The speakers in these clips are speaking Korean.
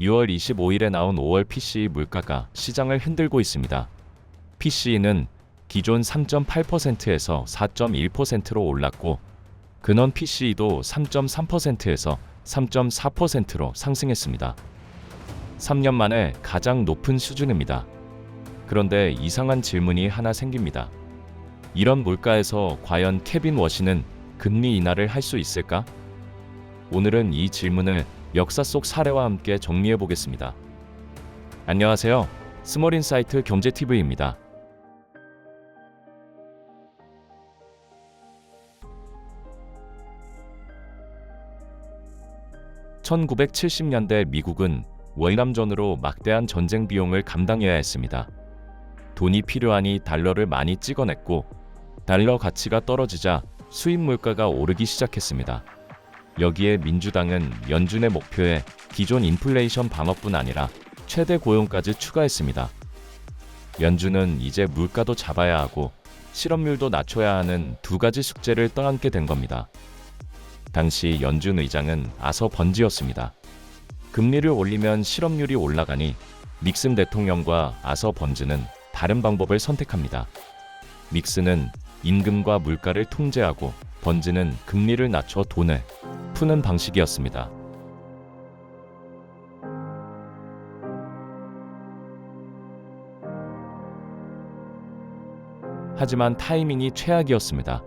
6월 25일에 나온 5월 PCE 물가가 시장을 흔들고 있습니다. PCE는 기존 3.8%에서 4.1%로 올랐고 근원 PCE도 3.3%에서 3.4%로 상승했습니다. 3년 만에 가장 높은 수준입니다. 그런데 이상한 질문이 하나 생깁니다. 이런 물가에서 과연 케빈 워시는 금리 인하를 할 수 있을까? 오늘은 이 질문을 역사 속 사례와 함께 정리해 보겠습니다. 안녕하세요. 스몰인사이트 경제TV입니다. 1970년대 미국은 월남전으로 막대한 전쟁 비용을 감당해야 했습니다. 돈이 필요하니 달러를 많이 찍어냈고 달러 가치가 떨어지자 수입 물가가 오르기 시작했습니다. 여기에 민주당은 연준의 목표에 기존 인플레이션 방어뿐 아니라 최대 고용까지 추가했습니다. 연준은 이제 물가도 잡아야 하고 실업률도 낮춰야 하는 두 가지 숙제를 떠안게 된 겁니다. 당시 연준 의장은 아서 번지였습니다. 금리를 올리면 실업률이 올라가니 닉슨 대통령과 아서 번즈는 다른 방법을 선택합니다. 닉슨은 임금과 물가를 통제하고 번즈는 금리를 낮춰 돈을 푸는 방식이었습니다. 하지만 타이밍이 최악이었습니다.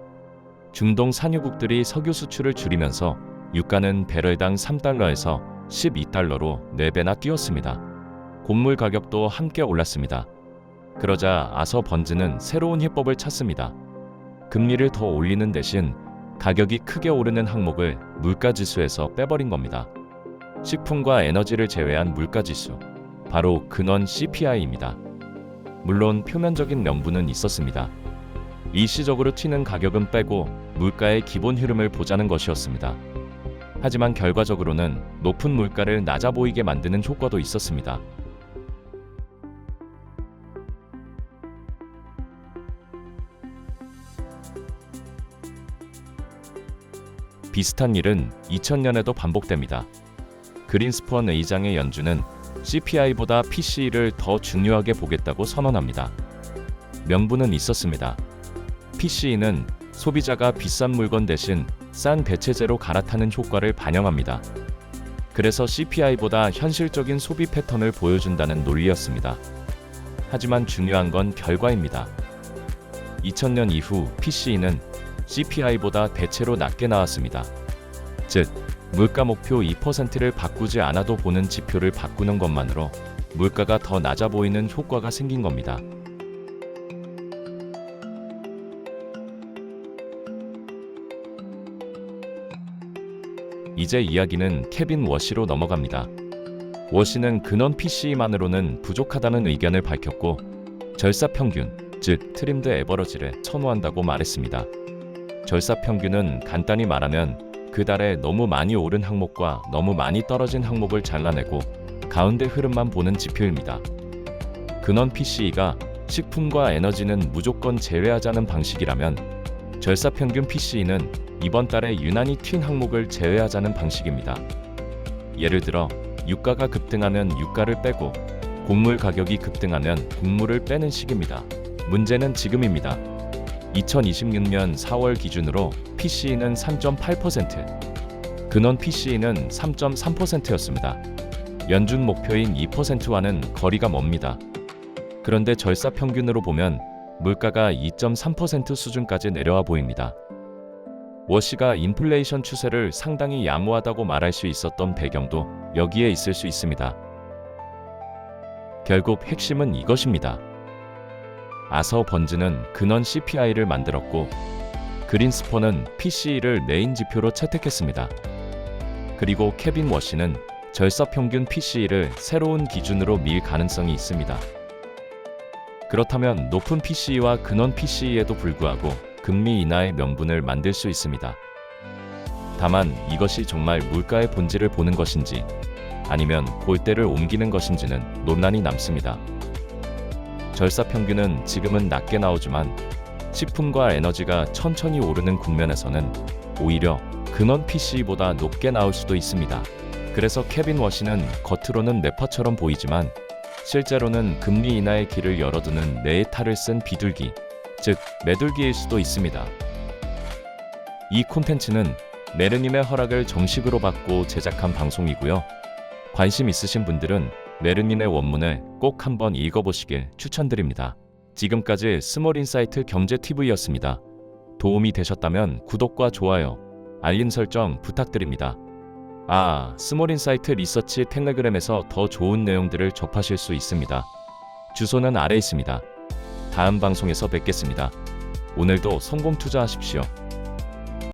중동 산유국들이 석유 수출을 줄이면서 유가는 배럴당 3달러에서 12달러로 4배나 뛰었습니다. 곡물 가격도 함께 올랐습니다. 그러자 아서 번즈는 새로운 해법을 찾습니다. 금리를 더 올리는 대신 가격이 크게 오르는 항목을 물가지수에서 빼버린 겁니다. 식품과 에너지를 제외한 물가지수, 바로 근원 CPI입니다. 물론 표면적인 명분은 있었습니다. 일시적으로 튀는 가격은 빼고 물가의 기본 흐름을 보자는 것이었습니다. 하지만 결과적으로는 높은 물가를 낮아 보이게 만드는 효과도 있었습니다. 비슷한 일은 2000년에도 반복됩니다. 그린스펀 의장의 연준은 CPI보다 PCE를 더 중요하게 보겠다고 선언합니다. 명분은 있었습니다. PCE는 소비자가 비싼 물건 대신 싼 대체재로 갈아타는 효과를 반영합니다. 그래서 CPI보다 현실적인 소비 패턴을 보여준다는 논리였습니다. 하지만 중요한 건 결과입니다. 2000년 이후 PCE는 CPI보다 대체로 낮게 나왔습니다. 즉, 물가 목표 2%를 바꾸지 않아도 보는 지표를 바꾸는 것만으로 물가가 더 낮아 보이는 효과가 생긴 겁니다. 이제 이야기는 케빈 워시로 넘어갑니다. 워시는 근원 PCE만으로는 부족하다는 의견을 밝혔고 절사평균, 즉 트림드 에버러지를 선호한다고 말했습니다. 절사평균은 간단히 말하면 그 달에 너무 많이 오른 항목과 너무 많이 떨어진 항목을 잘라내고 가운데 흐름만 보는 지표입니다. 근원 PCE가 식품과 에너지는 무조건 제외하자는 방식이라면 절사평균 PCE는 이번 달에 유난히 튄 항목을 제외하자는 방식입니다. 예를 들어 유가가 급등하면 유가를 빼고 곡물 가격이 급등하면 곡물을 빼는 식입니다. 문제는 지금입니다. 2026년 4월 기준으로 PCE는 3.8%, 근원 PCE는 3.3%였습니다. 연준 목표인 2%와는 거리가 멉니다. 그런데 절사평균으로 보면 물가가 2.3% 수준까지 내려와 보입니다. 워시가 인플레이션 추세를 상당히 양호하다고 말할 수 있었던 배경도 여기에 있을 수 있습니다. 결국 핵심은 이것입니다. 아서 번즈는 근원 CPI를 만들었고 그린스펀은 PCE를 메인 지표로 채택했습니다. 그리고 케빈 워시는 절사평균 PCE를 새로운 기준으로 밀 가능성이 있습니다. 그렇다면 높은 PCE와 근원 PCE에도 불구하고 금리 인하의 명분을 만들 수 있습니다. 다만 이것이 정말 물가의 본질을 보는 것인지 아니면 골대를 옮기는 것인지는 논란이 남습니다. 절사평균은 지금은 낮게 나오지만 식품과 에너지가 천천히 오르는 국면에서는 오히려 근원 PCE보다 높게 나올 수도 있습니다. 그래서 케빈 워시는 겉으로는 래퍼처럼 보이지만 실제로는 금리 인하의 길을 열어두는 뇌의 탈을 쓴 비둘기, 즉 매둘기일 수도 있습니다. 이 콘텐츠는 메르님의 허락을 정식으로 받고 제작한 방송이고요. 관심 있으신 분들은 메르님의 원문을 꼭 한번 읽어보시길 추천드립니다. 지금까지 스몰인사이트 경제TV였습니다. 도움이 되셨다면 구독과 좋아요, 알림 설정 부탁드립니다. 스몰인사이트 리서치 텔레그램에서 더 좋은 내용들을 접하실 수 있습니다. 주소는 아래 있습니다. 다음 방송에서 뵙겠습니다. 오늘도 성공 투자하십시오.